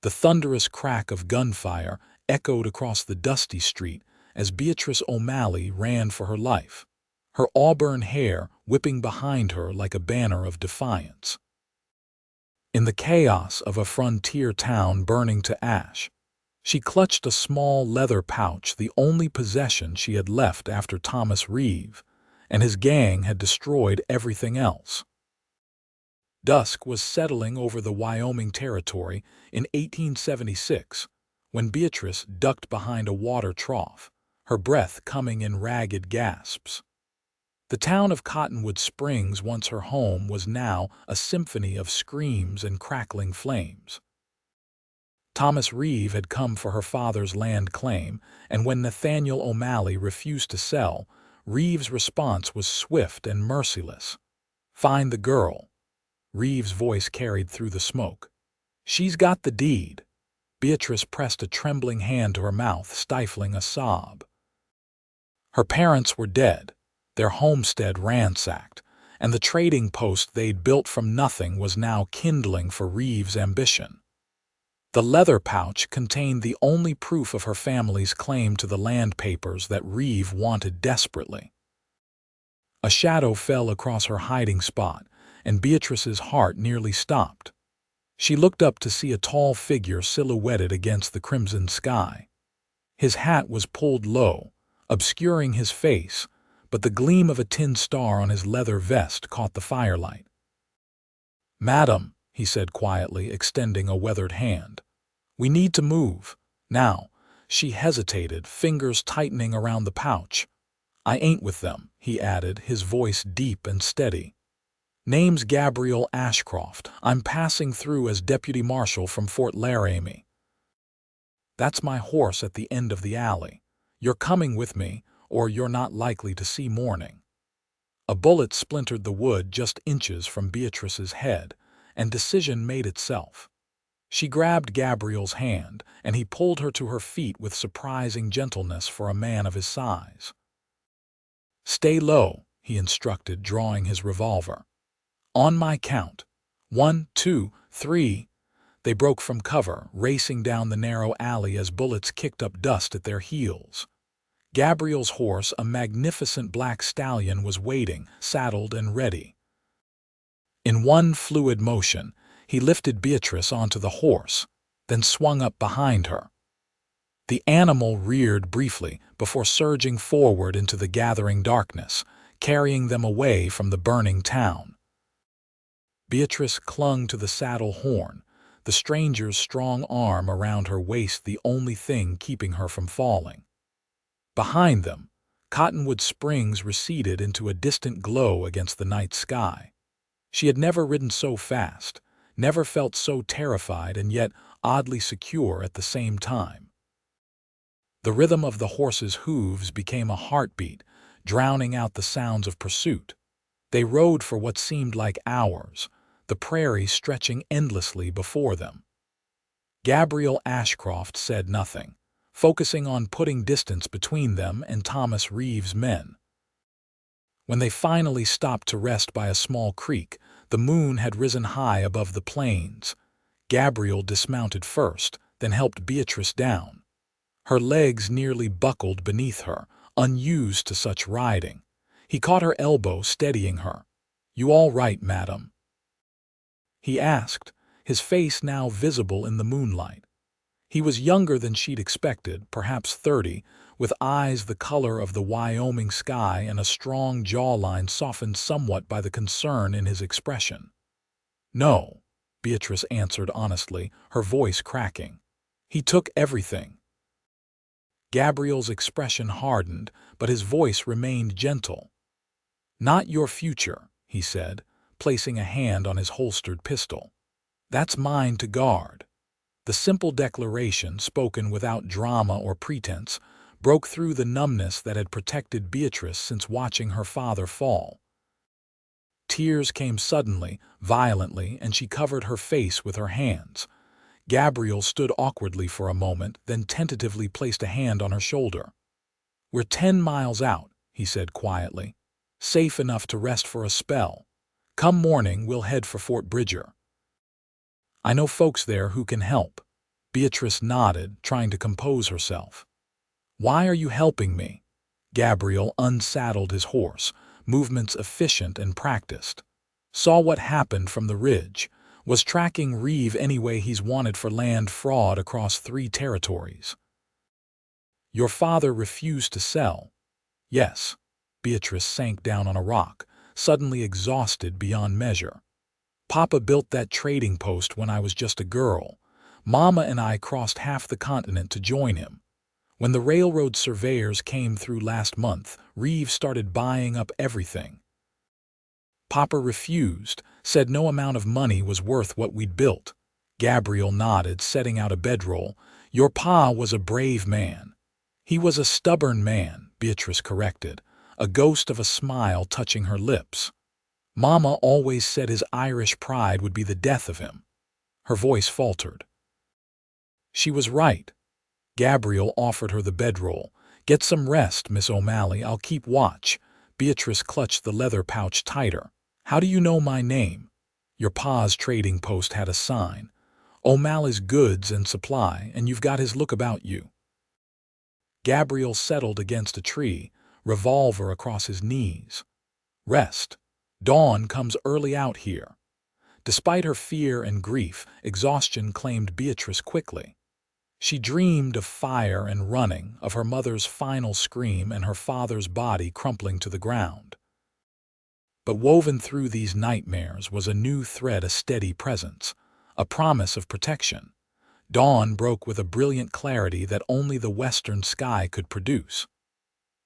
The thunderous crack of gunfire echoed across the dusty street as Beatrice O'Malley ran for her life, her auburn hair whipping behind her like a banner of defiance. In the chaos of a frontier town burning to ash, she clutched a small leather pouch, the only possession she had left after Thomas Reeve and his gang had destroyed everything else. Dusk was settling over the Wyoming Territory in 1876 when Beatrice ducked behind a water trough, her breath coming in ragged gasps. The town of Cottonwood Springs, once her home, was now a symphony of screams and crackling flames. Thomas Reeve had come for her father's land claim, and when Nathaniel O'Malley refused to sell, Reeve's response was swift and merciless. "Find the girl." Reeve's voice carried through the smoke. "She's got the deed." Beatrice pressed a trembling hand to her mouth, stifling a sob. Her parents were dead, their homestead ransacked, and the trading post they'd built from nothing was now kindling for Reeve's ambition. The leather pouch contained the only proof of her family's claim to the land papers that Reeve wanted desperately. A shadow fell across her hiding spot, and Beatrice's heart nearly stopped. She looked up to see a tall figure silhouetted against the crimson sky. His hat was pulled low, obscuring his face, but the gleam of a tin star on his leather vest caught the firelight. "Madam," he said quietly, extending a weathered hand. "We need to move. Now." She hesitated, fingers tightening around the pouch. "I ain't with them," he added, his voice deep and steady. "Name's Gabriel Ashcroft. I'm passing through as Deputy Marshal from Fort Laramie. That's my horse at the end of the alley. You're coming with me, or you're not likely to see morning." A bullet splintered the wood just inches from Beatrice's head, and decision made itself. She grabbed Gabriel's hand, and he pulled her to her feet with surprising gentleness for a man of his size. "Stay low," he instructed, drawing his revolver. "On my count. 1, 2, 3. They broke from cover, racing down the narrow alley as bullets kicked up dust at their heels. Gabriel's horse, a magnificent black stallion, was waiting, saddled and ready. In one fluid motion, he lifted Beatrice onto the horse, then swung up behind her. The animal reared briefly before surging forward into the gathering darkness, carrying them away from the burning town. Beatrice clung to the saddle horn, the stranger's strong arm around her waist the only thing keeping her from falling. Behind them, Cottonwood Springs receded into a distant glow against the night sky. She had never ridden so fast, never felt so terrified and yet oddly secure at the same time. The rhythm of the horse's hooves became a heartbeat, drowning out the sounds of pursuit. They rode for what seemed like hours, the prairie stretching endlessly before them. Gabriel Ashcroft said nothing, focusing on putting distance between them and Thomas Reeve's men. When they finally stopped to rest by a small creek, the moon had risen high above the plains. Gabriel dismounted first, then helped Beatrice down. Her legs nearly buckled beneath her, unused to such riding. He caught her elbow, steadying her. "You all right, madam?" he asked, his face now visible in the moonlight. He was younger than she'd expected, perhaps 30, with eyes the color of the Wyoming sky and a strong jawline softened somewhat by the concern in his expression. "No," Beatrice answered honestly, her voice cracking. "He took everything." Gabriel's expression hardened, but his voice remained gentle. "Not your future," he said, placing a hand on his holstered pistol. "That's mine to guard." The simple declaration, spoken without drama or pretense, broke through the numbness that had protected Beatrice since watching her father fall. Tears came suddenly, violently, and she covered her face with her hands. Gabriel stood awkwardly for a moment, then tentatively placed a hand on her shoulder. "We're 10 miles out," he said quietly. "Safe enough to rest for a spell. Come morning, we'll head for Fort Bridger. I know folks there who can help." Beatrice nodded, trying to compose herself. "Why are you helping me?" Gabriel unsaddled his horse, movements efficient and practiced. Saw what happened from the ridge. Was tracking Reev anyway he's wanted for land fraud across 3 territories. Your father refused to sell. Yes. Beatrice sank down on a rock, suddenly exhausted beyond measure. Papa built that trading post when I was just a girl. Mama and I crossed half the continent to join him. When the railroad surveyors came through last month, Reev started buying up everything. Papa refused, said no amount of money was worth what we'd built. Gabriel nodded, setting out a bedroll. Your pa was a brave man. He was a stubborn man, Beatrice corrected, a ghost of a smile touching her lips. Mama always said his Irish pride would be the death of him. Her voice faltered. She was right. Gabriel offered her the bedroll. Get some rest, Miss O'Malley, I'll keep watch. Beatrice clutched the leather pouch tighter. How do you know my name? Your pa's trading post had a sign. O'Malley's Goods and Supply, and you've got his look about you. Gabriel settled against a tree, revolver across his knees. Rest. Dawn comes early out here. Despite her fear and grief, exhaustion claimed Beatrice quickly. She dreamed of fire and running, of her mother's final scream and her father's body crumpling to the ground. But woven through these nightmares was a new thread, a steady presence, a promise of protection. Dawn broke with a brilliant clarity that only the western sky could produce.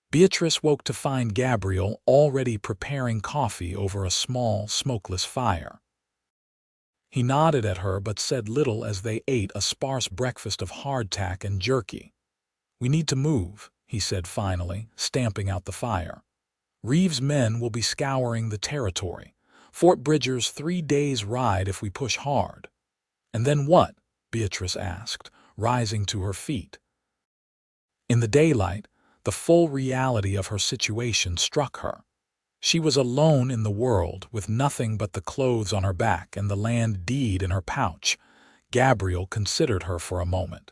Beatrice woke to find Gabriel already preparing coffee over a small, smokeless fire. He nodded at her but said little as they ate a sparse breakfast of hardtack and jerky. We need to move, he said finally, stamping out the fire. Reeve's men will be scouring the territory. Fort Bridger's 3 days' ride if we push hard. And then what? Beatrice asked, rising to her feet. In the daylight, the full reality of her situation struck her. She was alone in the world, with nothing but the clothes on her back and the land deed in her pouch. Gabriel considered her for a moment.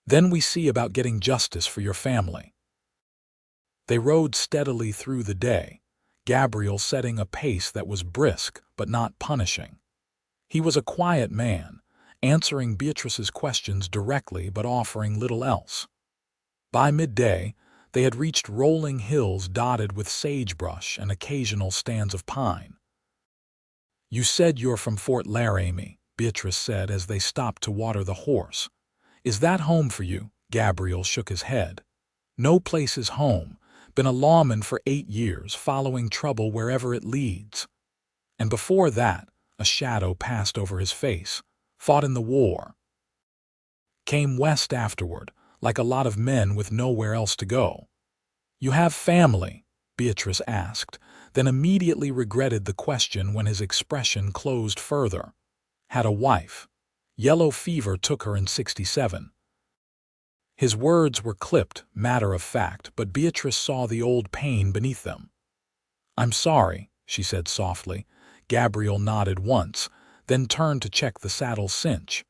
Then we see about getting justice for your family. They rode steadily through the day, Gabriel setting a pace that was brisk but not punishing. He was a quiet man, answering Beatrice's questions directly but offering little else. By midday, they had reached rolling hills dotted with sagebrush and occasional stands of pine. You said you're from Fort Laramie, Beatrice said as they stopped to water the horse. Is that home for you? Gabriel shook his head. No place is home. Been a lawman for 8 years, following trouble wherever it leads. And before that, a shadow passed over his face. Fought in the war. Came west afterward, like a lot of men with nowhere else to go. You have family? Beatrice asked, then immediately regretted the question when his expression closed further. Had a wife. Yellow fever took her in 67. His words were clipped, matter of fact, but Beatrice saw the old pain beneath them. I'm sorry, she said softly. Gabriel nodded once, then turned to check the saddle cinch.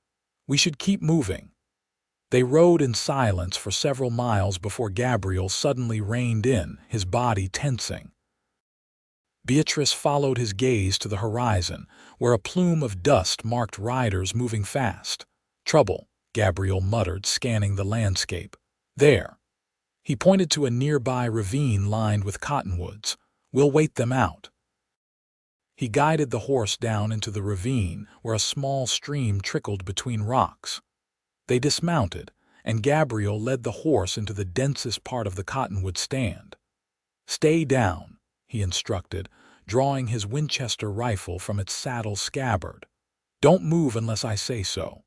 We should keep moving. They rode in silence for several miles before Gabriel suddenly reined in, his body tensing. Beatrice followed his gaze to the horizon, where a plume of dust marked riders moving fast. Trouble, Gabriel muttered, scanning the landscape. There. He pointed to a nearby ravine lined with cottonwoods. We'll wait them out. He guided the horse down into the ravine, where a small stream trickled between rocks. They dismounted, and Gabriel led the horse into the densest part of the cottonwood stand. Stay down, he instructed, drawing his Winchester rifle from its saddle scabbard. Don't move unless I say so.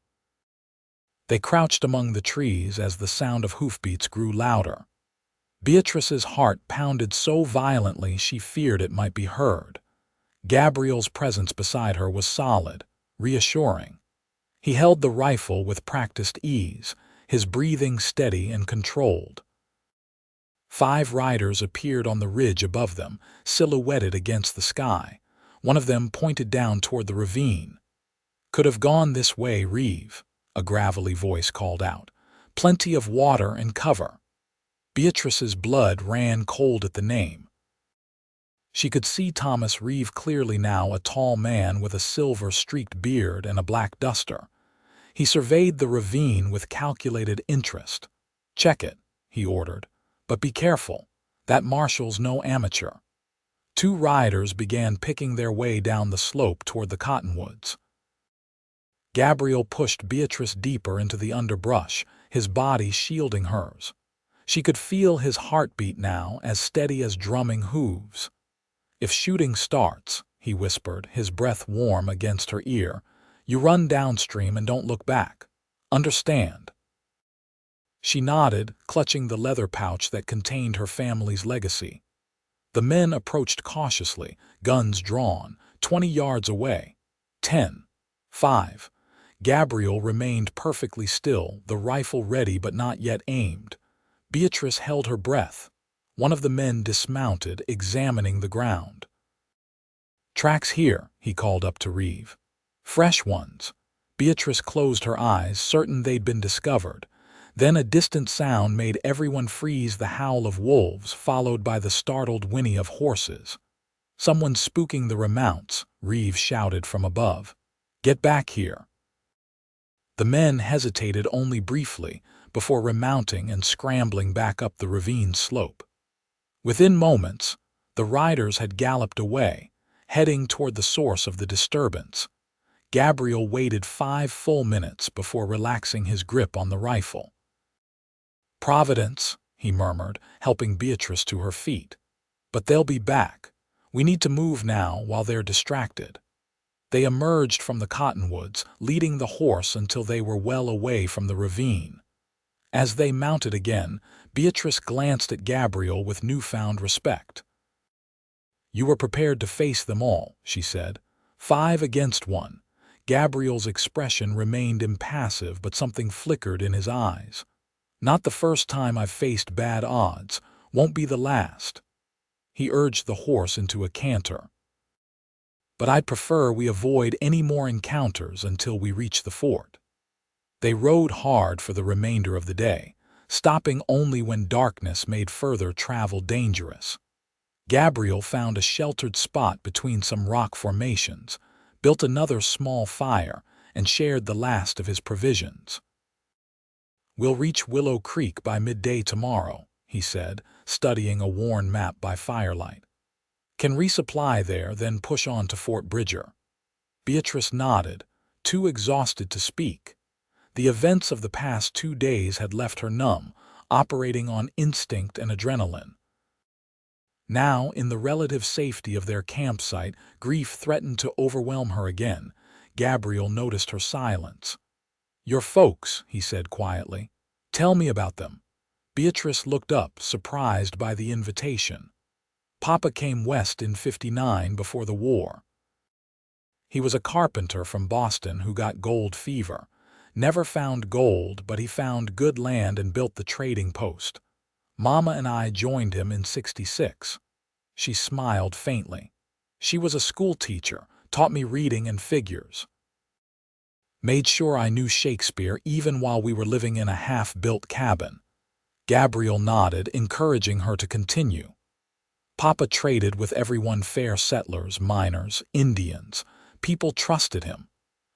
They crouched among the trees as the sound of hoofbeats grew louder. Beatrice's heart pounded so violently she feared it might be heard. Gabriel's presence beside her was solid, reassuring. He held the rifle with practiced ease, his breathing steady and controlled. 5 riders appeared on the ridge above them, silhouetted against the sky. One of them pointed down toward the ravine. Could have gone this way, Reev. a gravelly voice called out. "Plenty of water and cover." Beatrice's blood ran cold at the name. She could see Thomas Reeve clearly now, a tall man with a silver-streaked beard and a black duster. He surveyed the ravine with calculated interest. "Check it," he ordered. "But be careful. That marshal's no amateur." Two riders began picking their way down the slope toward the cottonwoods. Gabriel pushed Beatrice deeper into the underbrush, his body shielding hers. She could feel his heartbeat now, as steady as drumming hooves. "If shooting starts," he whispered, his breath warm against her ear, "you run downstream and don't look back. Understand?" She nodded, clutching the leather pouch that contained her family's legacy. The men approached cautiously, guns drawn, 20 yards away. 10. 5. Gabriel remained perfectly still, the rifle ready but not yet aimed. Beatrice held her breath. One of the men dismounted, examining the ground. "Tracks here," he called up to Reev. "Fresh ones." Beatrice closed her eyes, certain they'd been discovered. Then a distant sound made everyone freeze, the howl of wolves, followed by the startled whinny of horses. "Someone's spooking the remounts," Reev shouted from above. "Get back here." The men hesitated only briefly before remounting and scrambling back up the ravine slope. Within moments, the riders had galloped away, heading toward the source of the disturbance. Gabriel waited 5 full minutes before relaxing his grip on the rifle. "Providence," he murmured, helping Beatrice to her feet. "But they'll be back. We need to move now while they're distracted." They emerged from the cottonwoods, leading the horse until they were well away from the ravine. As they mounted again, Beatrice glanced at Gabriel with newfound respect. "You were prepared to face them all," she said. 5 against 1. Gabriel's expression remained impassive, but something flickered in his eyes. "Not the first time I've faced bad odds. Won't be the last." He urged the horse into a canter. "But I'd prefer we avoid any more encounters until we reach the fort." They rode hard for the remainder of the day, stopping only when darkness made further travel dangerous. Gabriel found a sheltered spot between some rock formations, built another small fire, and shared the last of his provisions. "We'll reach Willow Creek by midday tomorrow," he said, studying a worn map by firelight. "Can resupply there, then push on to Fort Bridger." Beatrice nodded, too exhausted to speak. The events of the past 2 days had left her numb, operating on instinct and adrenaline. Now, in the relative safety of their campsite, grief threatened to overwhelm her again. Gabriel noticed her silence. "Your folks," he said quietly. "Tell me about them." Beatrice looked up, surprised by the invitation. "Papa came west in '59 before the war. He was a carpenter from Boston who got gold fever. Never found gold, but he found good land and built the trading post. Mama and I joined him in '66. She smiled faintly. "She was a school teacher, taught me reading and figures. Made sure I knew Shakespeare even while we were living in a half-built cabin." Gabriel nodded, encouraging her to continue. "Papa traded with everyone, fair settlers, miners, Indians. People trusted him.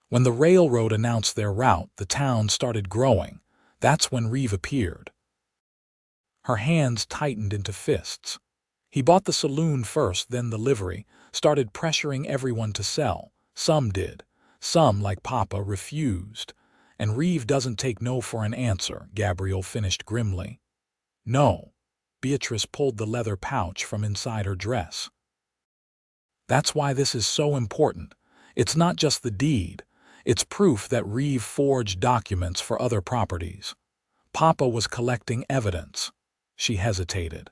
When the railroad announced their route, the town started growing. That's when Reev appeared." Her hands tightened into fists. "He bought the saloon first, then the livery, started pressuring everyone to sell. Some did. Some, like Papa, refused. And Reev doesn't take no for an answer," Gabriel finished grimly. "No." Beatrice pulled the leather pouch from inside her dress. "That's why this is so important. It's not just the deed. It's proof that Reev forged documents for other properties. Papa was collecting evidence." She hesitated.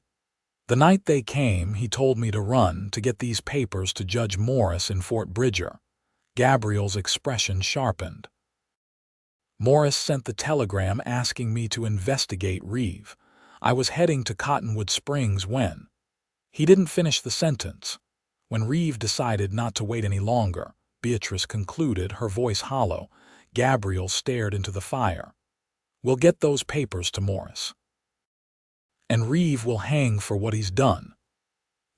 "The night they came, he told me to run to get these papers to Judge Morris in Fort Bridger." Gabriel's expression sharpened. "Morris sent the telegram asking me to investigate Reev. I was heading to Cottonwood Springs when—" He didn't finish the sentence. "When Reev decided not to wait any longer," Beatrice concluded, her voice hollow. Gabriel stared into the fire. "We'll get those papers to Morris. And Reev will hang for what he's done."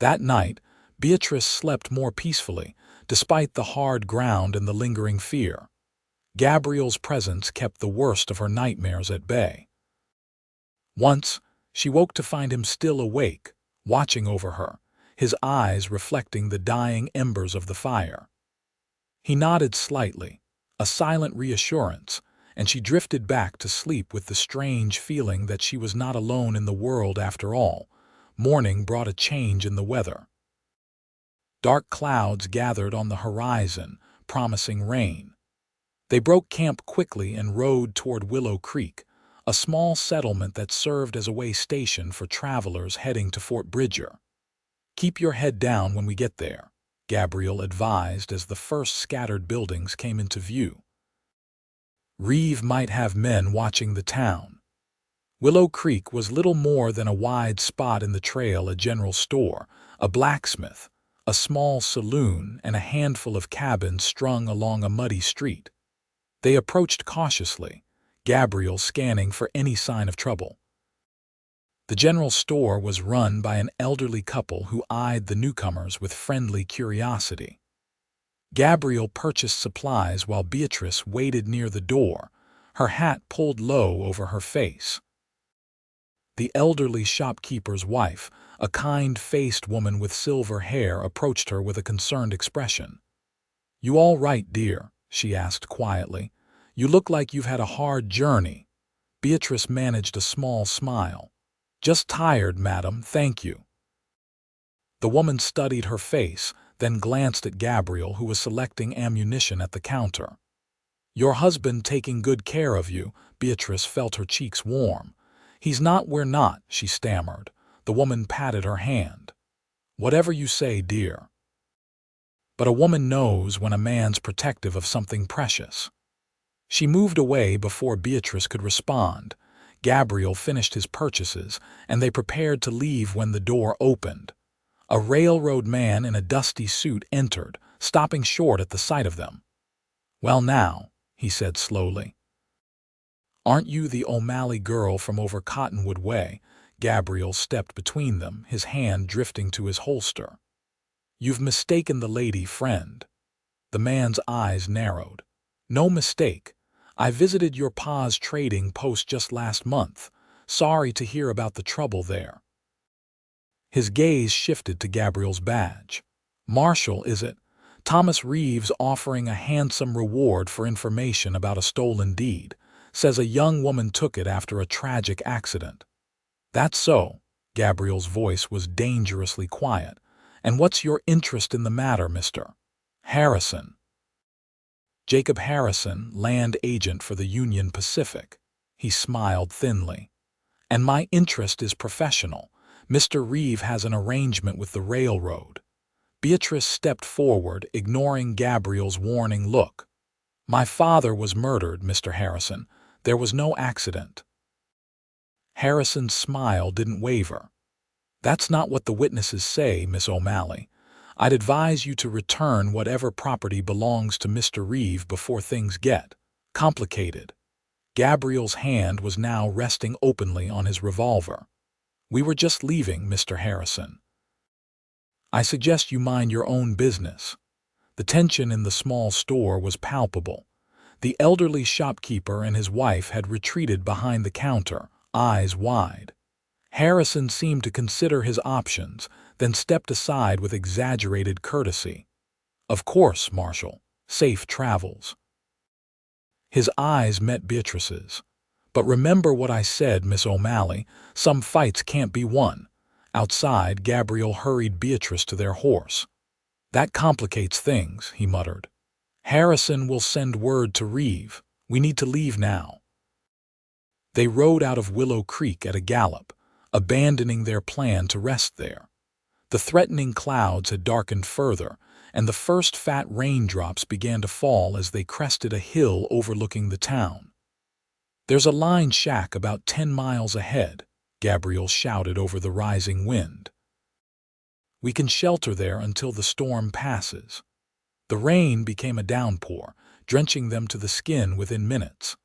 That night, Beatrice slept more peacefully, despite the hard ground and the lingering fear. Gabriel's presence kept the worst of her nightmares at bay. Once, she woke to find him still awake, watching over her, his eyes reflecting the dying embers of the fire. He nodded slightly, a silent reassurance, and she drifted back to sleep with the strange feeling that she was not alone in the world after all. Morning brought a change in the weather. Dark clouds gathered on the horizon, promising rain. They broke camp quickly and rode toward Willow Creek, a small settlement that served as a way station for travelers heading to Fort Bridger. "Keep your head down when we get there," Gabriel advised as the first scattered buildings came into view. Reev might have men watching the town. Willow Creek was little more than a wide spot in the trail: a general store, a blacksmith, a small saloon, and a handful of cabins strung along a muddy street. They approached cautiously, Gabriel scanning for any sign of trouble. The general store was run by an elderly couple who eyed the newcomers with friendly curiosity. Gabriel purchased supplies while Beatrice waited near the door, her hat pulled low over her face. The elderly shopkeeper's wife, a kind-faced woman with silver hair, approached her with a concerned expression. "You all right, dear?" she asked quietly. "You look like you've had a hard journey." Beatrice managed a small smile. "Just tired, madam, thank you." The woman studied her face, then glanced at Gabriel, who was selecting ammunition at the counter. "Your husband taking good care of you?" Beatrice felt her cheeks warm. "He's not, we're not," she stammered. The woman patted her hand. "Whatever you say, dear." But a woman knows when a man's protective of something precious. She moved away before Beatrice could respond. Gabriel finished his purchases, and they prepared to leave when the door opened. A railroad man in a dusty suit entered, stopping short at the sight of them. "Well now," he said slowly. "Aren't you the O'Malley girl from over Cottonwood way?" Gabriel stepped between them, his hand drifting to his holster. "You've mistaken the lady friend." The man's eyes narrowed. "No mistake. I visited your pa's trading post just last month. Sorry to hear about the trouble there." His gaze shifted to Gabriel's badge. "Marshal, is it? Thomas Reeve's offering a handsome reward for information about a stolen deed. Says a young woman took it after a tragic accident." "That's so." Gabriel's voice was dangerously quiet. "And what's your interest in the matter, Mr. Harrison?" "Jacob Harrison, land agent for the Union Pacific." He smiled thinly. "And my interest is professional. Mr. Reeve has an arrangement with the railroad." Beatrice stepped forward, ignoring Gabriel's warning look. "My father was murdered, Mr. Harrison. There was no accident." Harrison's smile didn't waver. "That's not what the witnesses say, Miss O'Malley. I'd advise you to return whatever property belongs to Mr. Reeve before things get complicated." Gabriel's hand was now resting openly on his revolver. "We were just leaving, Mr. Harrison. I suggest you mind your own business." The tension in the small store was palpable. The elderly shopkeeper and his wife had retreated behind the counter, eyes wide. Harrison seemed to consider his options, then stepped aside with exaggerated courtesy. "Of course, Marshal. Safe travels." His eyes met Beatrice's. "But remember what I said, Miss O'Malley. Some fights can't be won." Outside, Gabriel hurried Beatrice to their horse. "That complicates things," he muttered. "Harrison will send word to Reeve. We need to leave now." They rode out of Willow Creek at a gallop, abandoning their plan to rest there. The threatening clouds had darkened further, and the first fat raindrops began to fall as they crested a hill overlooking the town. "There's a line shack about 10 miles ahead," Gabriel shouted over the rising wind. "We can shelter there until the storm passes." The rain became a downpour, drenching them to the skin within minutes.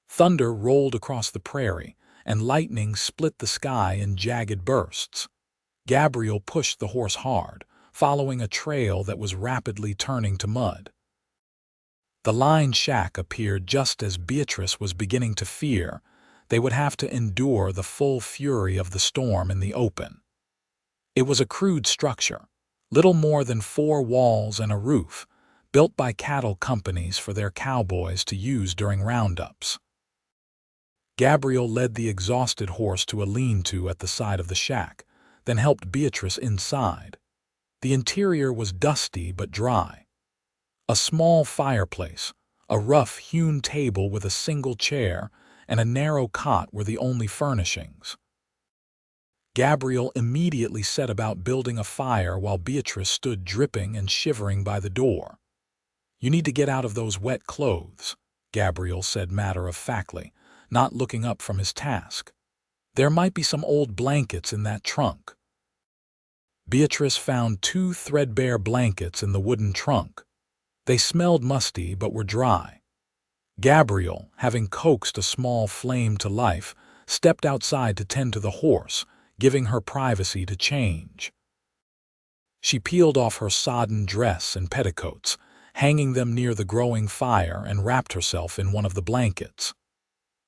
Thunder rolled across the prairie, and lightning split the sky in jagged bursts. Gabriel pushed the horse hard, following a trail that was rapidly turning to mud. The lined shack appeared just as Beatrice was beginning to fear they would have to endure the full fury of the storm in the open. It was a crude structure, little more than 4 walls and a roof, built by cattle companies for their cowboys to use during roundups. Gabriel led the exhausted horse to a lean-to at the side of the shack, then helped Beatrice inside. The interior was dusty but dry. A small fireplace, a rough-hewn table with a single chair, and a narrow cot were the only furnishings. Gabriel immediately set about building a fire while Beatrice stood dripping and shivering by the door. "You need to get out of those wet clothes," Gabriel said matter-of-factly, not looking up from his task. "There might be some old blankets in that trunk." Beatrice found 2 threadbare blankets in the wooden trunk. They smelled musty but were dry. Gabriel, having coaxed a small flame to life, stepped outside to tend to the horse, giving her privacy to change. She peeled off her sodden dress and petticoats, hanging them near the growing fire, and wrapped herself in one of the blankets.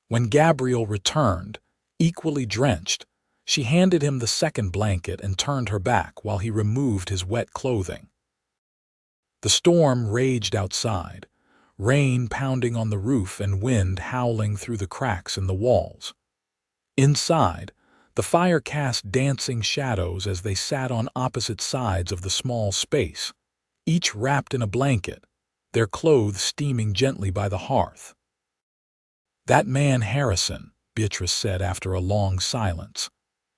When Gabriel returned, equally drenched, she handed him the second blanket and turned her back while he removed his wet clothing. The storm raged outside, rain pounding on the roof and wind howling through the cracks in the walls. Inside, the fire cast dancing shadows as they sat on opposite sides of the small space, each wrapped in a blanket, their clothes steaming gently by the hearth. "That man Harrison," Beatrice said after a long silence.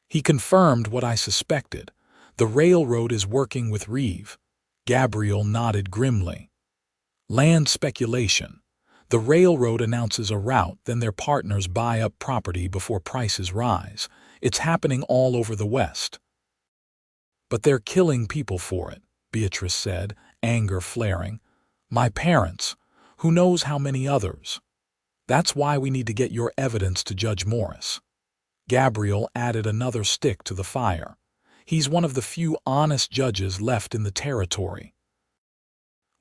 "He confirmed what I suspected. The railroad is working with Reev." Gabriel nodded grimly. "Land speculation. The railroad announces a route, then their partners buy up property before prices rise. It's happening all over the West." "But they're killing people for it," Beatrice said, anger flaring. "My parents, who knows how many others. That's why we need to get your evidence to Judge Morris." Gabriel added another stick to the fire. "He's one of the few honest judges left in the territory.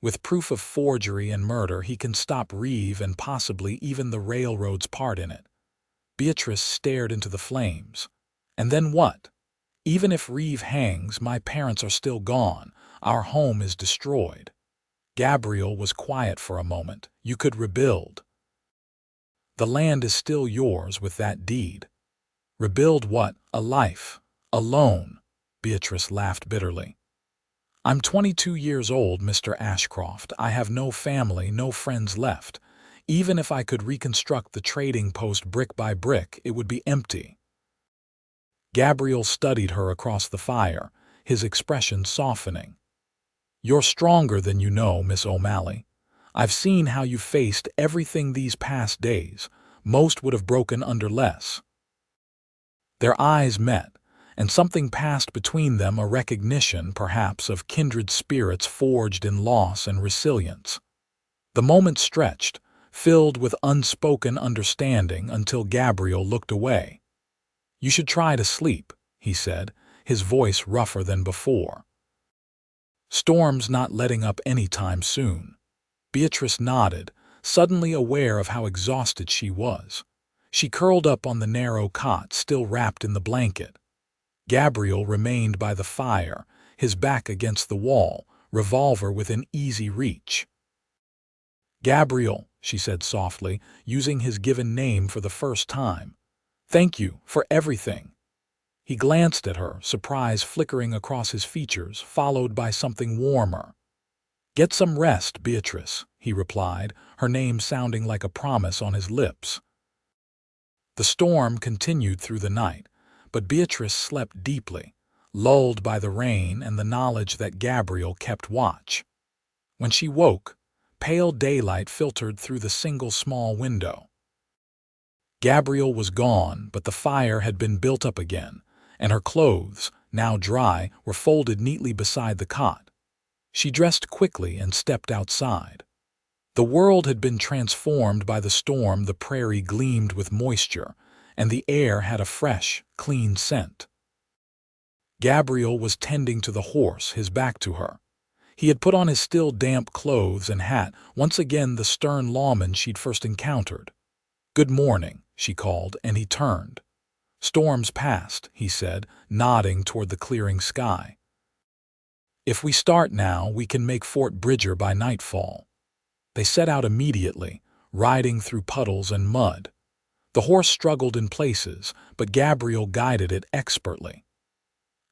With proof of forgery and murder, he can stop Reev and possibly even the railroad's part in it." Beatrice stared into the flames. "And then what? Even if Reev hangs, my parents are still gone. Our home is destroyed." Gabriel was quiet for a moment. "You could rebuild. The land is still yours with that deed." "Rebuild what? A life. Alone." Beatrice laughed bitterly. "I'm 22 years old, Mr. Ashcroft. I have no family, no friends left. Even if I could reconstruct the trading post brick by brick, it would be empty." Gabriel studied her across the fire, his expression softening. "You're stronger than you know, Miss O'Malley. I've seen how you faced everything these past days. Most would have broken under less." Their eyes met, and something passed between them, a recognition, perhaps, of kindred spirits forged in loss and resilience. The moment stretched, filled with unspoken understanding, until Gabriel looked away. "You should try to sleep," he said, his voice rougher than before. "Storm's not letting up any time soon." Beatrice nodded, suddenly aware of how exhausted she was. She curled up on the narrow cot, still wrapped in the blanket. Gabriel remained by the fire, his back against the wall, revolver within easy reach. "Gabriel," she said softly, using his given name for the first time. "Thank you for everything." He glanced at her, surprise flickering across his features, followed by something warmer. "Get some rest, Beatrice," he replied, her name sounding like a promise on his lips. The storm continued through the night, but Beatrice slept deeply, lulled by the rain and the knowledge that Gabriel kept watch. When she woke, pale daylight filtered through the single small window. Gabriel was gone, but the fire had been built up again, and her clothes, now dry, were folded neatly beside the cot. She dressed quickly and stepped outside. The world had been transformed by the storm. The prairie gleamed with moisture, and the air had a fresh, clean scent. Gabriel was tending to the horse, his back to her. He had put on his still damp clothes and hat, once again the stern lawman she'd first encountered. "Good morning," she called, and he turned. "Storm's past," he said, nodding toward the clearing sky. "If we start now, we can make Fort Bridger by nightfall." They set out immediately, riding through puddles and mud. The horse struggled in places, but Gabriel guided it expertly.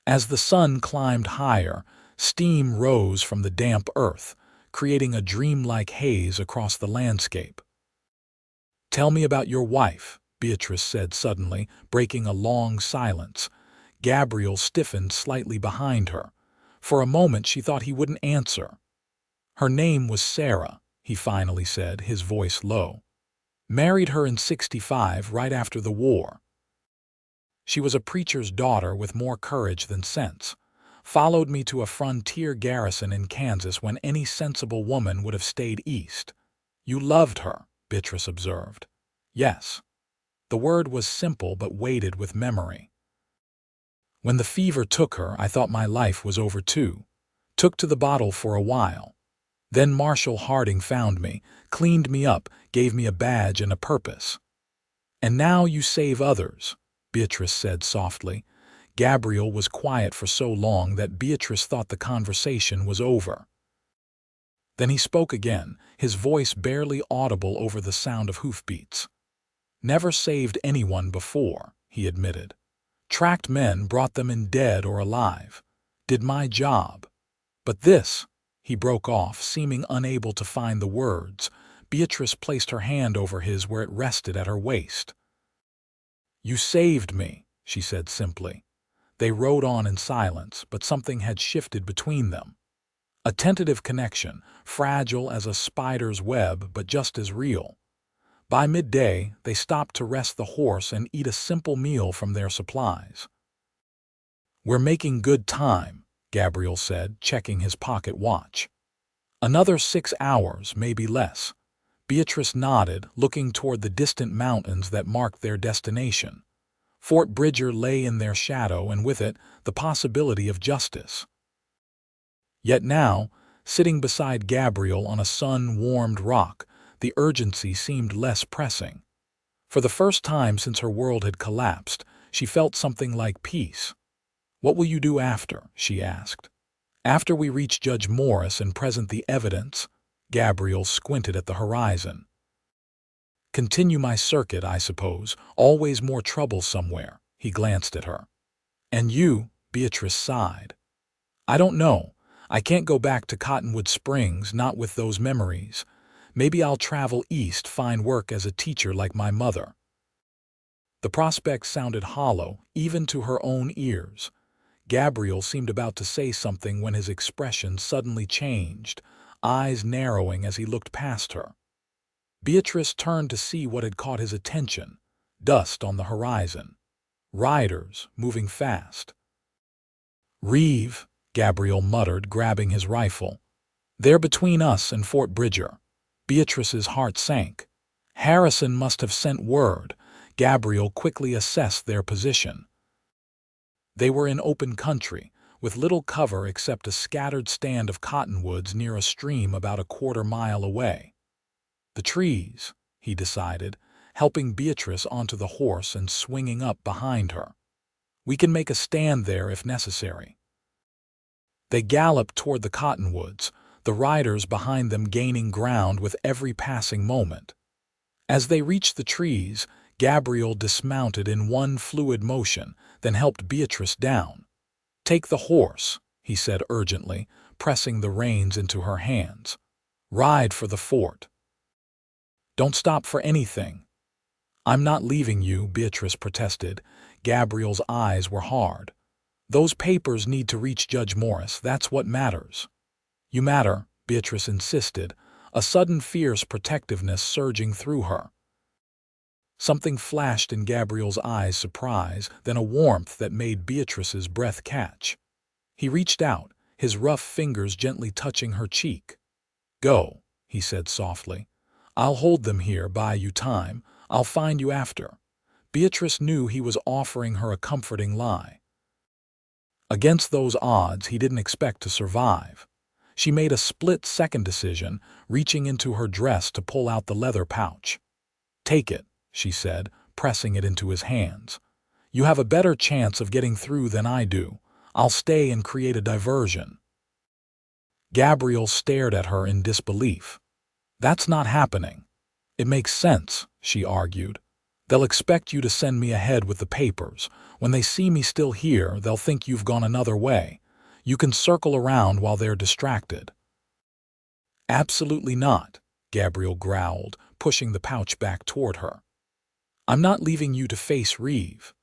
As the sun climbed higher, steam rose from the damp earth, creating a dreamlike haze across the landscape. "Tell me about your wife," Beatrice said suddenly, breaking a long silence. Gabriel stiffened slightly behind her. For a moment she thought he wouldn't answer. "Her name was Sarah," he finally said, his voice low. "Married her in '65, right after the war. She was a preacher's daughter with more courage than sense. Followed me to a frontier garrison in Kansas when any sensible woman would have stayed east." "You loved her," Beatrice observed. "Yes." The word was simple but weighted with memory. "When the fever took her, I thought my life was over too. Took to the bottle for a while. Then Marshal Harding found me, cleaned me up, gave me a badge and a purpose." "And now you save others," Beatrice said softly. Gabriel was quiet for so long that Beatrice thought the conversation was over. Then he spoke again, his voice barely audible over the sound of hoofbeats. "Never saved anyone before," he admitted. "Tracked men, brought them in dead or alive. Did my job. But this—" He broke off, seeming unable to find the words. Beatrice placed her hand over his where it rested at her waist. "You saved me," she said simply. They rode on in silence, but something had shifted between them. A tentative connection, fragile as a spider's web, but just as real. By midday, they stopped to rest the horse and eat a simple meal from their supplies. "We're making good time," Gabriel said, checking his pocket watch. "Another 6 hours, maybe less." Beatrice nodded, looking toward the distant mountains that marked their destination. Fort Bridger lay in their shadow, and with it, the possibility of justice. Yet now, sitting beside Gabriel on a sun-warmed rock, the urgency seemed less pressing. For the first time since her world had collapsed, she felt something like peace. "What will you do after?" she asked. "After we reach Judge Morris and present the evidence?" Gabriel squinted at the horizon. "Continue my circuit, I suppose. Always more trouble somewhere." He glanced at her. "And you?" Beatrice sighed. "I don't know. I can't go back to Cottonwood Springs, not with those memories. Maybe I'll travel east, find work as a teacher like my mother." The prospect sounded hollow, even to her own ears. Gabriel seemed about to say something when his expression suddenly changed, eyes narrowing as he looked past her. Beatrice turned to see what had caught his attention: dust on the horizon. Riders, moving fast. "Reev," Gabriel muttered, grabbing his rifle. "They're between us and Fort Bridger." Beatrice's heart sank. Harrison must have sent word. Gabriel quickly assessed their position. They were in open country, with little cover except a scattered stand of cottonwoods near a stream about a quarter-mile away. "The trees," he decided, helping Beatrice onto the horse and swinging up behind her. "We can make a stand there if necessary." They galloped toward the cottonwoods, the riders behind them gaining ground with every passing moment. As they reached the trees, Gabriel dismounted in one fluid motion, then helped Beatrice down. "Take the horse," he said urgently, pressing the reins into her hands. "Ride for the fort. Don't stop for anything." "I'm not leaving you," Beatrice protested. Gabriel's eyes were hard. "Those papers need to reach Judge Morris. That's what matters." "You matter," Beatrice insisted, a sudden fierce protectiveness surging through her. Something flashed in Gabriel's eyes, surprise, then a warmth that made Beatrice's breath catch. He reached out, his rough fingers gently touching her cheek. "Go," he said softly. "I'll hold them here, buy you time. I'll find you after." Beatrice knew he was offering her a comforting lie. Against those odds, he didn't expect to survive. She made a split-second decision, reaching into her dress to pull out the leather pouch. "Take it," she said, pressing it into his hands. "You have a better chance of getting through than I do. I'll stay and create a diversion." Gabriel stared at her in disbelief. "That's not happening." "It makes sense," she argued. "They'll expect you to send me ahead with the papers. When they see me still here, they'll think you've gone another way. You can circle around while they're distracted." "Absolutely not," Gabriel growled, pushing the pouch back toward her. "I'm not leaving you to face Reeve."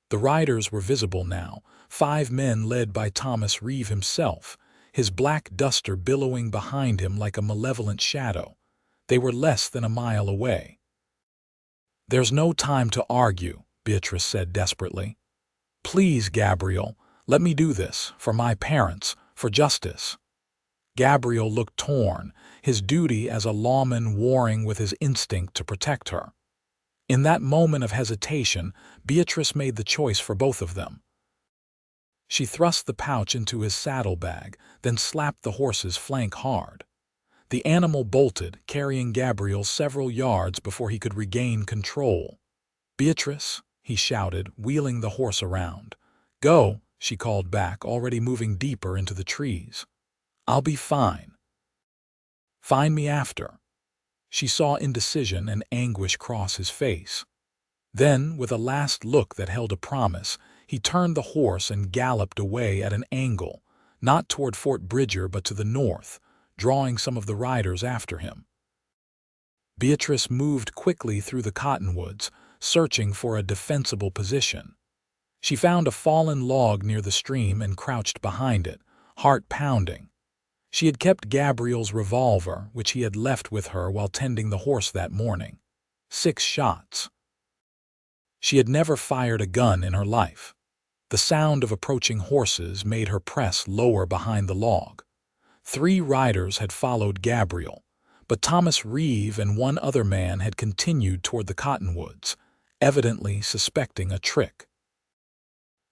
The riders were visible now, 5 men led by Thomas Reeve himself, his black duster billowing behind him like a malevolent shadow. They were less than a mile away. "There's no time to argue," Beatrice said desperately. "Please, Gabriel, let me do this, for my parents, for justice." Gabriel looked torn, his duty as a lawman warring with his instinct to protect her. In that moment of hesitation, Beatrice made the choice for both of them. She thrust the pouch into his saddlebag, then slapped the horse's flank hard. The animal bolted, carrying Gabriel several yards before he could regain control. "Beatrice," he shouted, wheeling the horse around. "Go," she called back, already moving deeper into the trees. "I'll be fine." "Find me after." She saw indecision and anguish cross his face. Then, with a last look that held a promise, he turned the horse and galloped away at an angle, not toward Fort Bridger but to the north, drawing some of the riders after him. Beatrice moved quickly through the cottonwoods, searching for a defensible position. She found a fallen log near the stream and crouched behind it, heart pounding. She had kept Gabriel's revolver, which he had left with her while tending the horse that morning. 6 shots. She had never fired a gun in her life. The sound of approaching horses made her press lower behind the log. 3 riders had followed Gabriel, but Thomas Reeve and 1 other man had continued toward the cottonwoods, evidently suspecting a trick.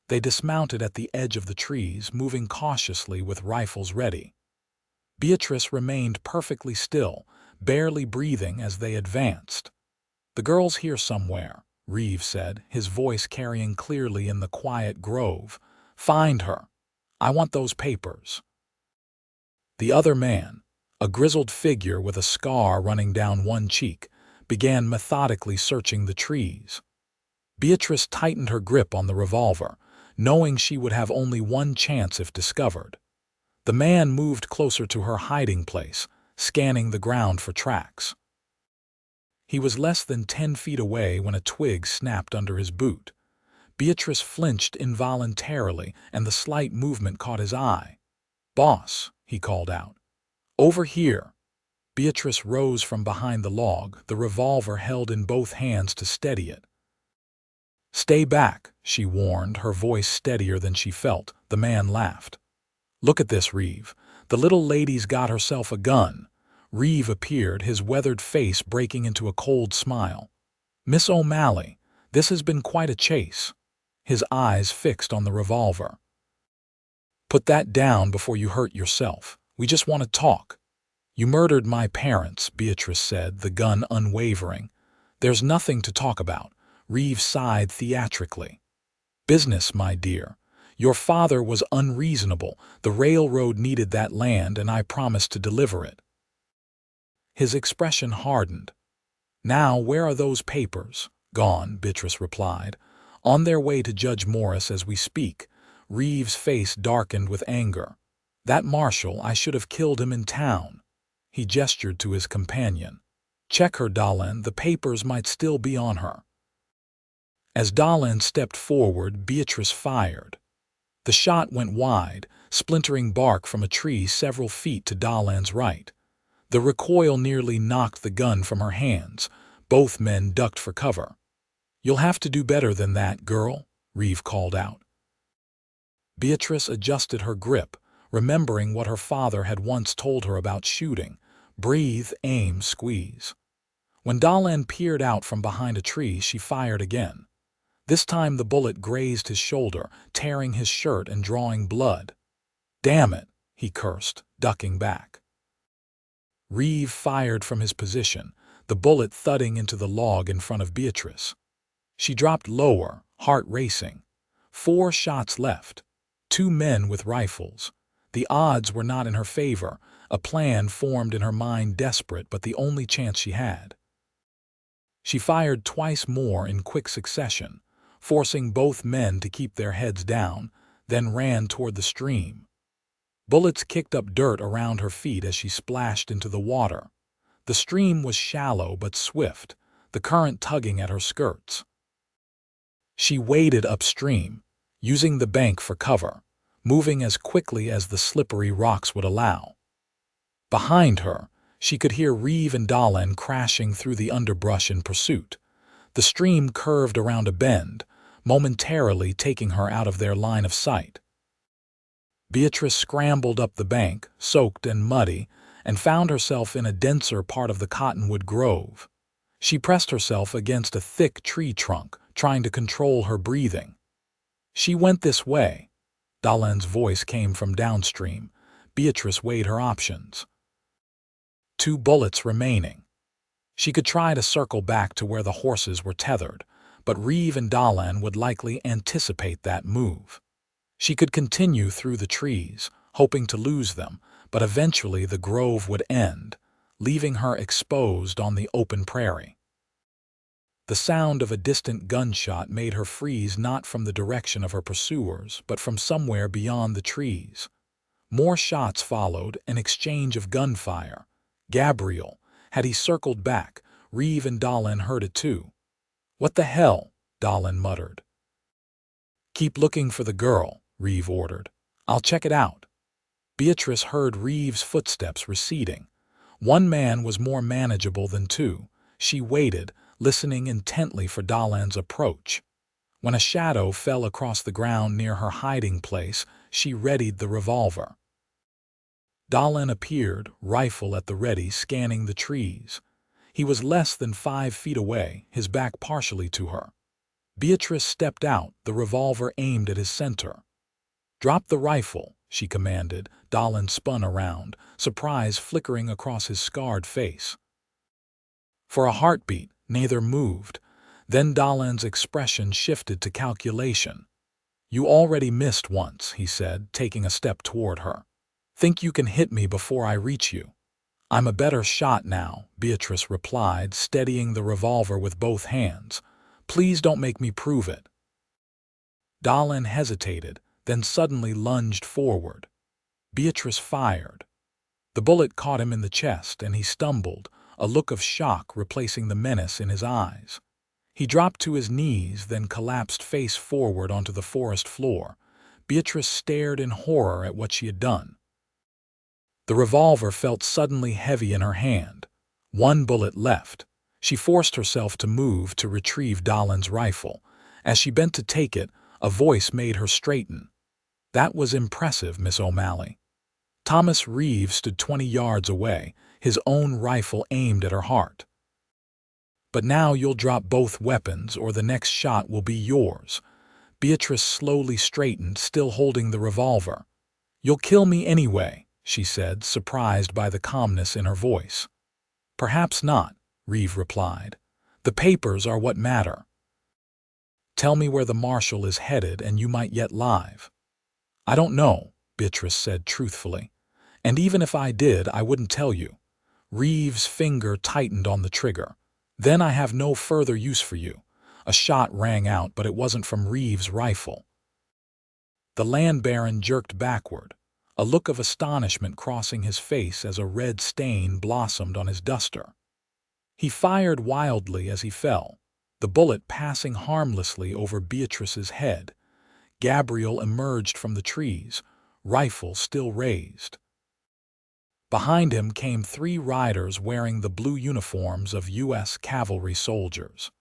They dismounted at the edge of the trees, moving cautiously with rifles ready. Beatrice remained perfectly still, barely breathing as they advanced. "The girl's here somewhere," Reev said, his voice carrying clearly in the quiet grove. "Find her. I want those papers." The other man, a grizzled figure with a scar running down one cheek, began methodically searching the trees. Beatrice tightened her grip on the revolver, knowing she would have only one chance if discovered. The man moved closer to her hiding place, scanning the ground for tracks. He was less than 10 feet away when a twig snapped under his boot. Beatrice flinched involuntarily, and the slight movement caught his eye. "Boss," he called out. "Over here." Beatrice rose from behind the log, the revolver held in both hands to steady it. "Stay back," she warned, her voice steadier than she felt. The man laughed. "Look at this, Reeve. The little lady's got herself a gun." Reeve appeared, his weathered face breaking into a cold smile. "Miss O'Malley, this has been quite a chase." His eyes fixed on the revolver. "Put that down before you hurt yourself. We just want to talk." "You murdered my parents," Beatrice said, the gun unwavering. "There's nothing to talk about." Reeve sighed theatrically. "Business, my dear. Your father was unreasonable. The railroad needed that land, and I promised to deliver it." His expression hardened. "Now, where are those papers?" "Gone," Beatrice replied. "On their way to Judge Morris as we speak." Reeve's face darkened with anger. "That marshal, I should have killed him in town." He gestured to his companion. "Check her, Dahlin. The papers might still be on her." As Dahlin stepped forward, Beatrice fired. The shot went wide, splintering bark from a tree several feet to Dahlin's right. The recoil nearly knocked the gun from her hands. Both men ducked for cover. "You'll have to do better than that, girl," Reeve called out. Beatrice adjusted her grip, remembering what her father had once told her about shooting. Breathe, aim, squeeze. When Dahlin peered out from behind a tree, she fired again. This time the bullet grazed his shoulder, tearing his shirt and drawing blood. "Damn it," he cursed, ducking back. Reev fired from his position, the bullet thudding into the log in front of Beatrice. She dropped lower, heart racing. 4 shots left. 2 men with rifles. The odds were not in her favor, a plan formed in her mind desperate but the only chance she had. She fired twice more in quick succession, forcing both men to keep their heads down, then ran toward the stream. Bullets kicked up dirt around her feet as she splashed into the water. The stream was shallow but swift, the current tugging at her skirts. She waded upstream, using the bank for cover, moving as quickly as the slippery rocks would allow. Behind her, she could hear Reev and Dahlin crashing through the underbrush in pursuit. The stream curved around a bend, momentarily taking her out of their line of sight. Beatrice scrambled up the bank, soaked and muddy, and found herself in a denser part of the Cottonwood Grove. She pressed herself against a thick tree trunk, trying to control her breathing. "She went this way." Dahlin's voice came from downstream. Beatrice weighed her options. 2 bullets remaining. She could try to circle back to where the horses were tethered, but Reev and Dahlin would likely anticipate that move. She could continue through the trees, hoping to lose them, but eventually the grove would end, leaving her exposed on the open prairie. The sound of a distant gunshot made her freeze, not from the direction of her pursuers, but from somewhere beyond the trees. More shots followed, an exchange of gunfire. Gabriel, had he circled back, Reev and Dahlin heard it too. "What the hell?" Dahlin muttered. "Keep looking for the girl," Reev ordered. "I'll check it out." Beatrice heard Reev's footsteps receding. 1 man was more manageable than 2. She waited, listening intently for Dahlin's approach. When a shadow fell across the ground near her hiding place, she readied the revolver. Dahlin appeared, rifle at the ready, scanning the trees. He was less than 5 feet away, his back partially to her. Beatrice stepped out, the revolver aimed at his center. "Drop the rifle," she commanded. Dahlin spun around, surprise flickering across his scarred face. For a heartbeat, neither moved. Then Dahlin's expression shifted to calculation. "You already missed once," he said, taking a step toward her. "Think you can hit me before I reach you?" "I'm a better shot now," Beatrice replied, steadying the revolver with both hands. "Please don't make me prove it." Dahlin hesitated, then suddenly lunged forward. Beatrice fired. The bullet caught him in the chest, and he stumbled, a look of shock replacing the menace in his eyes. He dropped to his knees, then collapsed face forward onto the forest floor. Beatrice stared in horror at what she had done. The revolver felt suddenly heavy in her hand. 1 bullet left. She forced herself to move to retrieve Dahlin's rifle. As she bent to take it, a voice made her straighten. "That was impressive, Miss O'Malley." Thomas Reeve stood 20 yards away, his own rifle aimed at her heart. "But now you'll drop both weapons or the next shot will be yours." Beatrice slowly straightened, still holding the revolver. "You'll kill me anyway," she said, surprised by the calmness in her voice. "Perhaps not," Reev replied. "The papers are what matter. Tell me where the marshal is headed and you might yet live." "I don't know," Beatrice said truthfully. "And even if I did, I wouldn't tell you." Reev's finger tightened on the trigger. "Then I have no further use for you." A shot rang out, but it wasn't from Reev's rifle. The land baron jerked backward, a look of astonishment crossing his face as a red stain blossomed on his duster. He fired wildly as he fell, the bullet passing harmlessly over Beatrice's head. Gabriel emerged from the trees, rifle still raised. Behind him came 3 riders wearing the blue uniforms of U.S. cavalry soldiers.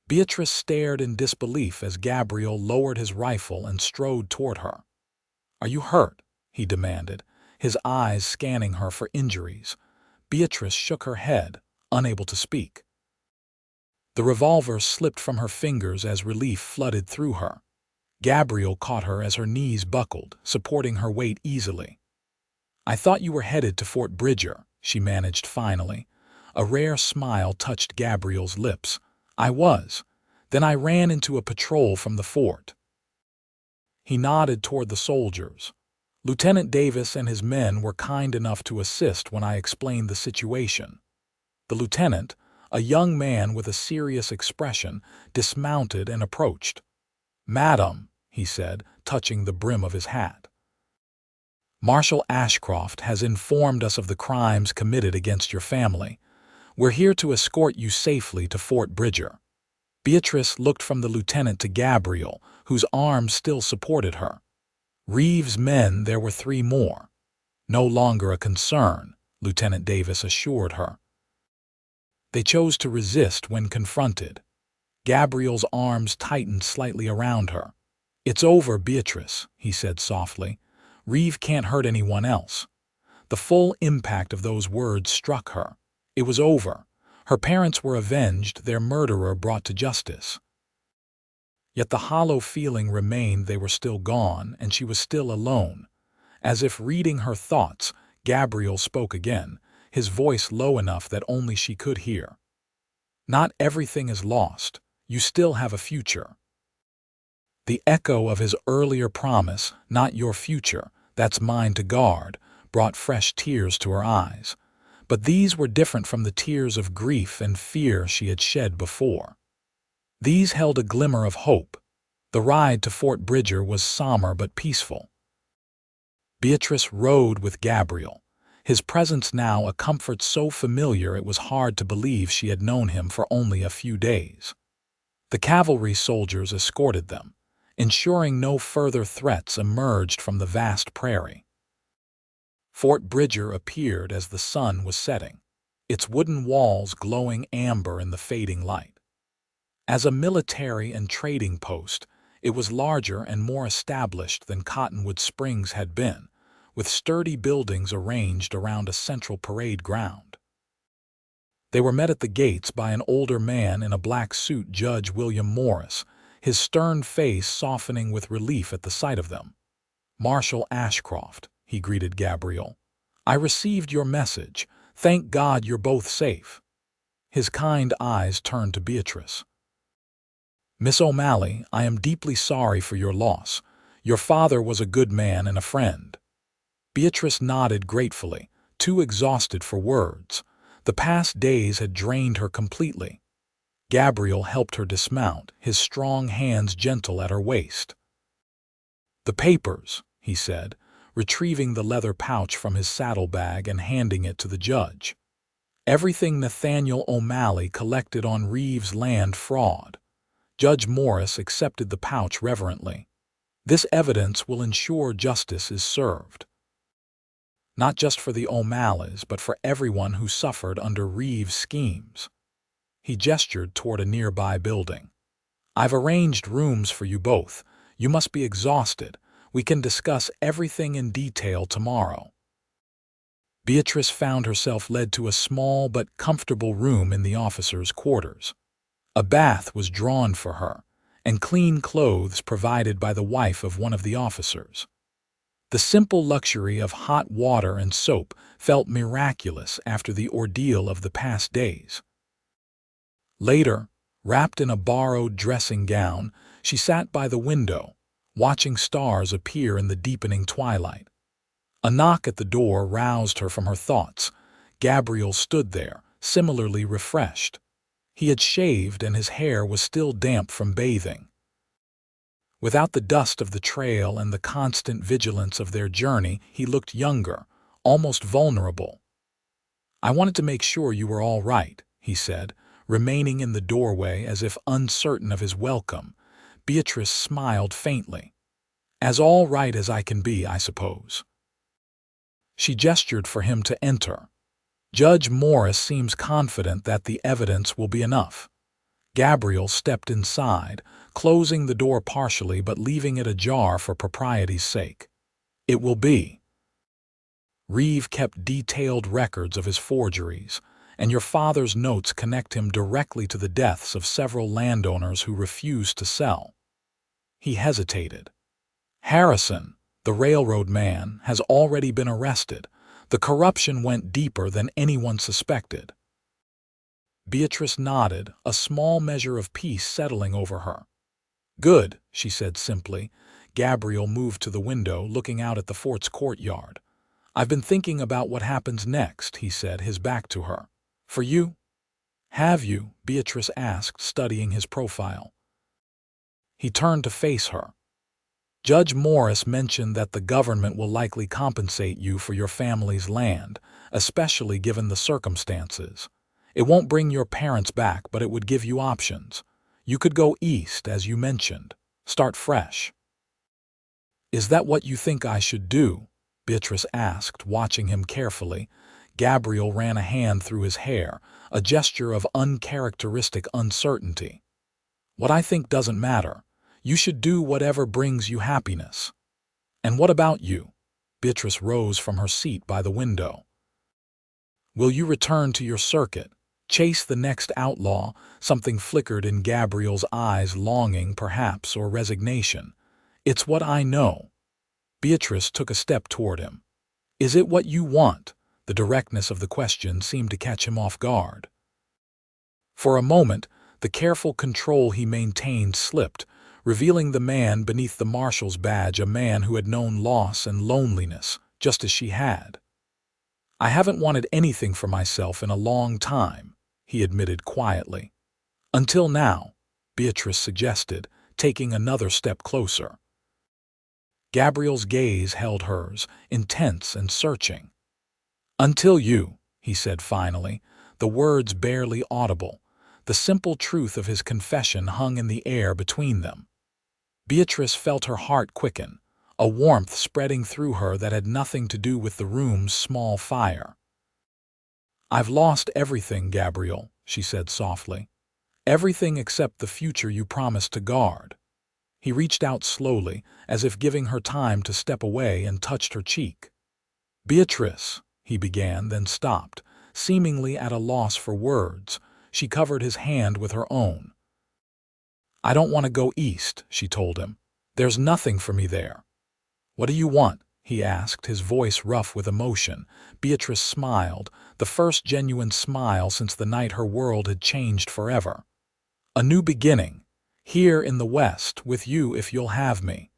Beatrice stared in disbelief as Gabriel lowered his rifle and strode toward her. "Are you hurt?" he demanded, his eyes scanning her for injuries. Beatrice shook her head, unable to speak. The revolver slipped from her fingers as relief flooded through her. Gabriel caught her as her knees buckled, supporting her weight easily. "I thought you were headed to Fort Bridger," she managed finally. A rare smile touched Gabriel's lips. "I was. Then I ran into a patrol from the fort." He nodded toward the soldiers. "Lieutenant Davis and his men were kind enough to assist when I explained the situation." The lieutenant, a young man with a serious expression, dismounted and approached. "Madam," he said, touching the brim of his hat, "Marshal Ashcroft has informed us of the crimes committed against your family. We're here to escort you safely to Fort Bridger." Beatrice looked from the lieutenant to Gabriel, whose arms still supported her. Reeve's men, there were 3 more. "No longer a concern," Lieutenant Davis assured her. "They chose to resist when confronted." Gabriel's arms tightened slightly around her. "It's over, Beatrice," he said softly. "Reev can't hurt anyone else." The full impact of those words struck her. It was over. Her parents were avenged, their murderer brought to justice. Yet the hollow feeling remained. They were still gone, and she was still alone. As if reading her thoughts, Gabriel spoke again, his voice low enough that only she could hear. "Not everything is lost. You still have a future." The echo of his earlier promise, "Not your future, that's mine to guard," brought fresh tears to her eyes. But these were different from the tears of grief and fear she had shed before. These held a glimmer of hope. The ride to Fort Bridger was somber but peaceful. Beatrice rode with Gabriel, his presence now a comfort so familiar it was hard to believe she had known him for only a few days. The cavalry soldiers escorted them, ensuring no further threats emerged from the vast prairie. Fort Bridger appeared as the sun was setting, its wooden walls glowing amber in the fading light. As a military and trading post, it was larger and more established than Cottonwood Springs had been, with sturdy buildings arranged around a central parade ground. They were met at the gates by an older man in a black suit, Judge William Morris, his stern face softening with relief at the sight of them. "Marshal Ashcroft," he greeted Gabriel. "I received your message. Thank God you're both safe." His kind eyes turned to Beatrice. "Miss O'Malley, I am deeply sorry for your loss. Your father was a good man and a friend." Beatrice nodded gratefully, too exhausted for words. The past days had drained her completely. Gabriel helped her dismount, his strong hands gentle at her waist. "The papers," he said, retrieving the leather pouch from his saddlebag and handing it to the judge. "Everything Nathaniel O'Malley collected on Reeve's land fraud." Judge Morris accepted the pouch reverently. "This evidence will ensure justice is served. Not just for the O'Malleys, but for everyone who suffered under Reeve's schemes." He gestured toward a nearby building. "I've arranged rooms for you both. You must be exhausted. We can discuss everything in detail tomorrow." Beatrice found herself led to a small but comfortable room in the officers' quarters. A bath was drawn for her, and clean clothes provided by the wife of one of the officers. The simple luxury of hot water and soap felt miraculous after the ordeal of the past days. Later, wrapped in a borrowed dressing gown, she sat by the window, watching stars appear in the deepening twilight. A knock at the door roused her from her thoughts. Gabriel stood there, similarly refreshed. He had shaved and his hair was still damp from bathing. Without the dust of the trail and the constant vigilance of their journey, he looked younger, almost vulnerable. "I wanted to make sure you were all right," he said, remaining in the doorway as if uncertain of his welcome. Beatrice smiled faintly. "As all right as I can be, I suppose." She gestured for him to enter. "Judge Morris seems confident that the evidence will be enough." Gabriel stepped inside, closing the door partially but leaving it ajar for propriety's sake. "It will be." Reev kept detailed records of his forgeries, and your father's notes connect him directly to the deaths of several landowners who refused to sell. He hesitated. Harrison, the railroad man, has already been arrested. The corruption went deeper than anyone suspected. Beatrice nodded, a small measure of peace settling over her. Good, she said simply. Gabriel moved to the window, looking out at the fort's courtyard. I've been thinking about what happens next, he said, his back to her. For you? Have you? Beatrice asked, studying his profile. He turned to face her. Judge Morris mentioned that the government will likely compensate you for your family's land, especially given the circumstances. It won't bring your parents back, but it would give you options. You could go east, as you mentioned. Start fresh. Is that what you think I should do? Beatrice asked, watching him carefully. Gabriel ran a hand through his hair, a gesture of uncharacteristic uncertainty. What I think doesn't matter. You should do whatever brings you happiness. And what about you? Beatrice rose from her seat by the window. Will you return to your circuit? Chase the next outlaw? Something flickered in Gabriel's eyes, longing, perhaps, or resignation. It's what I know. Beatrice took a step toward him. Is it what you want? The directness of the question seemed to catch him off guard. For a moment, the careful control he maintained slipped, revealing the man beneath the marshal's badge, a man who had known loss and loneliness, just as she had. I haven't wanted anything for myself in a long time, he admitted quietly. Until now, Beatrice suggested, taking another step closer. Gabriel's gaze held hers, intense and searching. Until you, he said finally, the words barely audible. The simple truth of his confession hung in the air between them. Beatrice felt her heart quicken, a warmth spreading through her that had nothing to do with the room's small fire. I've lost everything, Gabriel, she said softly. Everything except the future you promised to guard. He reached out slowly, as if giving her time to step away, and touched her cheek. Beatrice, he began, then stopped, seemingly at a loss for words. She covered his hand with her own. I don't want to go east, she told him. There's nothing for me there. What do you want? He asked, his voice rough with emotion. Beatrice smiled, the first genuine smile since the night her world had changed forever. A new beginning, here in the West, with you if you'll have me.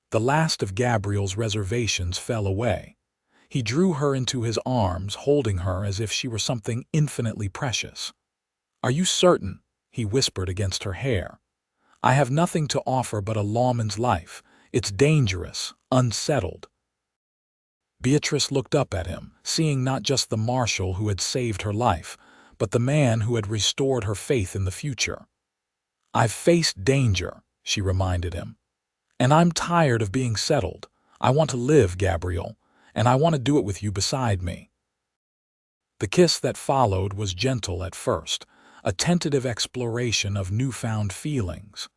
The last of Gabriel's reservations fell away. He drew her into his arms, holding her as if she were something infinitely precious. Are you certain? He whispered against her hair. I have nothing to offer but a lawman's life. It's dangerous, unsettled. Beatrice looked up at him, seeing not just the marshal who had saved her life, but the man who had restored her faith in the future. I've faced danger, she reminded him. And I'm tired of being settled. I want to live, Gabriel, and I want to do it with you beside me. The kiss that followed was gentle at first, a tentative exploration of newfound feelings.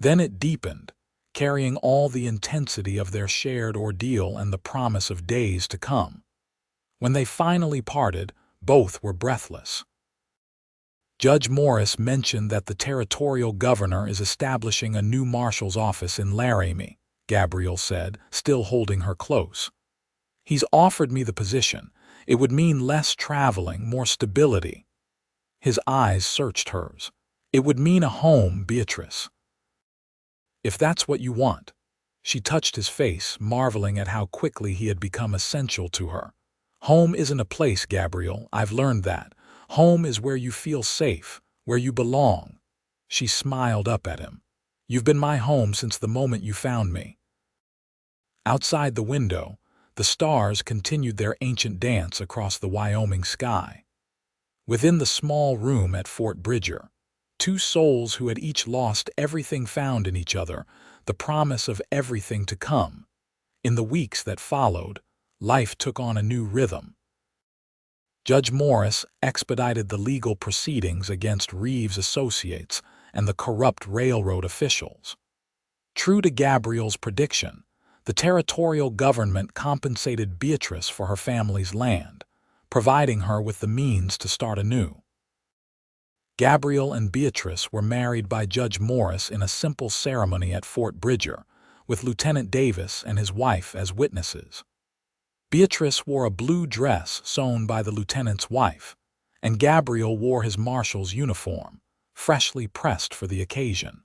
Then it deepened, carrying all the intensity of their shared ordeal and the promise of days to come. When they finally parted, both were breathless. Judge Morris mentioned that the territorial governor is establishing a new marshal's office in Laramie, Gabriel said, still holding her close. He's offered me the position. It would mean less traveling, more stability. His eyes searched hers. It would mean a home, Beatrice. If that's what you want. She touched his face, marveling at how quickly he had become essential to her. Home isn't a place, Gabriel. I've learned that. Home is where you feel safe, where you belong. She smiled up at him. You've been my home since the moment you found me. Outside the window, the stars continued their ancient dance across the Wyoming sky. Within the small room at Fort Bridger, two souls who had each lost everything found in each other the promise of everything to come. In the weeks that followed, life took on a new rhythm. Judge Morris expedited the legal proceedings against Reev's associates and the corrupt railroad officials. True to Gabriel's prediction, the territorial government compensated Beatrice for her family's land, providing her with the means to start anew. Gabriel and Beatrice were married by Judge Morris in a simple ceremony at Fort Bridger, with Lieutenant Davis and his wife as witnesses. Beatrice wore a blue dress sewn by the lieutenant's wife, and Gabriel wore his marshal's uniform, freshly pressed for the occasion.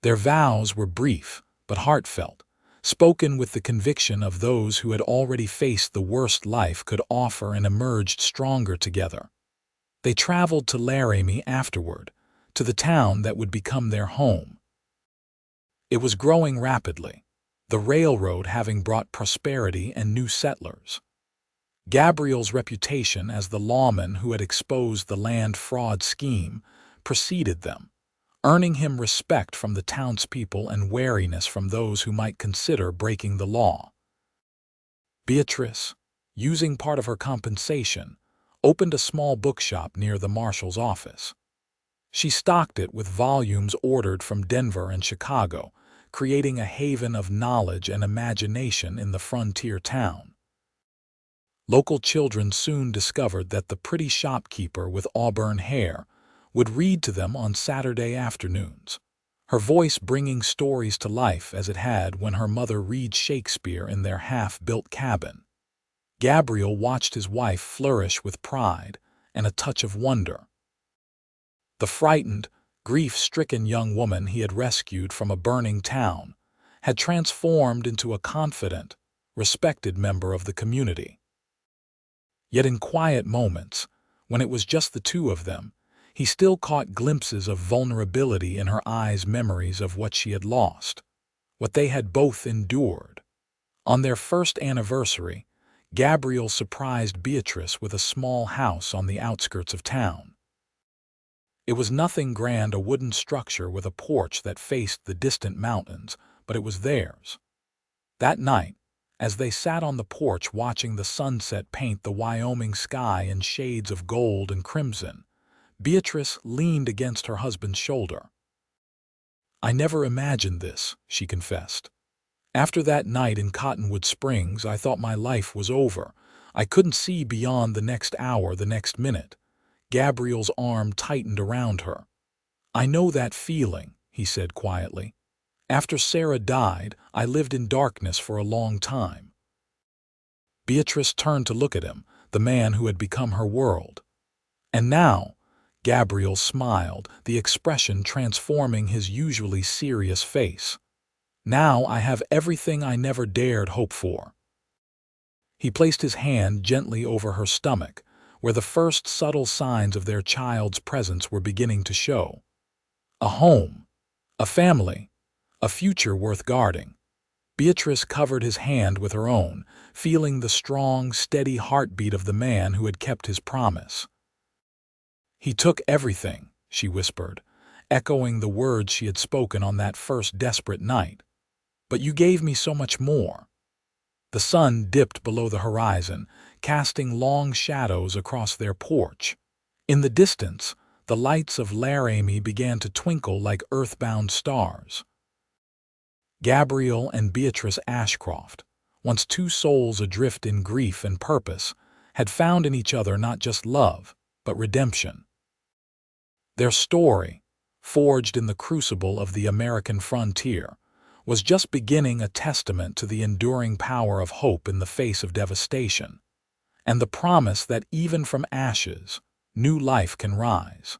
Their vows were brief but heartfelt, spoken with the conviction of those who had already faced the worst life could offer and emerged stronger together. They traveled to Laramie afterward, to the town that would become their home. It was growing rapidly, the railroad having brought prosperity and new settlers. Gabriel's reputation as the lawman who had exposed the land fraud scheme preceded them, earning him respect from the townspeople and wariness from those who might consider breaking the law. Beatrice, using part of her compensation, opened a small bookshop near the marshal's office. She stocked it with volumes ordered from Denver and Chicago, creating a haven of knowledge and imagination in the frontier town. Local children soon discovered that the pretty shopkeeper with auburn hair would read to them on Saturday afternoons, her voice bringing stories to life as it had when her mother read Shakespeare in their half-built cabin. Gabriel watched his wife flourish with pride and a touch of wonder. The frightened, grief-stricken young woman he had rescued from a burning town had transformed into a confident, respected member of the community. Yet in quiet moments, when it was just the two of them, he still caught glimpses of vulnerability in her eyes, memories of what she had lost, what they had both endured. On their first anniversary, Gabriel surprised Beatrice with a small house on the outskirts of town. It was nothing grand, a wooden structure with a porch that faced the distant mountains, but it was theirs. That night, as they sat on the porch watching the sunset paint the Wyoming sky in shades of gold and crimson, Beatrice leaned against her husband's shoulder. "I never imagined this," she confessed. "After that night in Cottonwood Springs, I thought my life was over. I couldn't see beyond the next hour, the next minute." Gabriel's arm tightened around her. "I know that feeling," he said quietly. "After Sarah died, I lived in darkness for a long time." Beatrice turned to look at him, the man who had become her world. "And now," Gabriel smiled, the expression transforming his usually serious face, "now I have everything I never dared hope for." He placed his hand gently over her stomach, where the first subtle signs of their child's presence were beginning to show. A home, a family, a future worth guarding. Beatrice covered his hand with her own, feeling the strong, steady heartbeat of the man who had kept his promise. "He took everything," she whispered, echoing the words she had spoken on that first desperate night. "But you gave me so much more." The sun dipped below the horizon, casting long shadows across their porch. In the distance, the lights of Laramie began to twinkle like earthbound stars. Gabriel and Beatrice Ashcroft, once two souls adrift in grief and purpose, had found in each other not just love, but redemption. Their story, forged in the crucible of the American frontier, was just beginning, a testament to the enduring power of hope in the face of devastation, and the promise that even from ashes, new life can rise.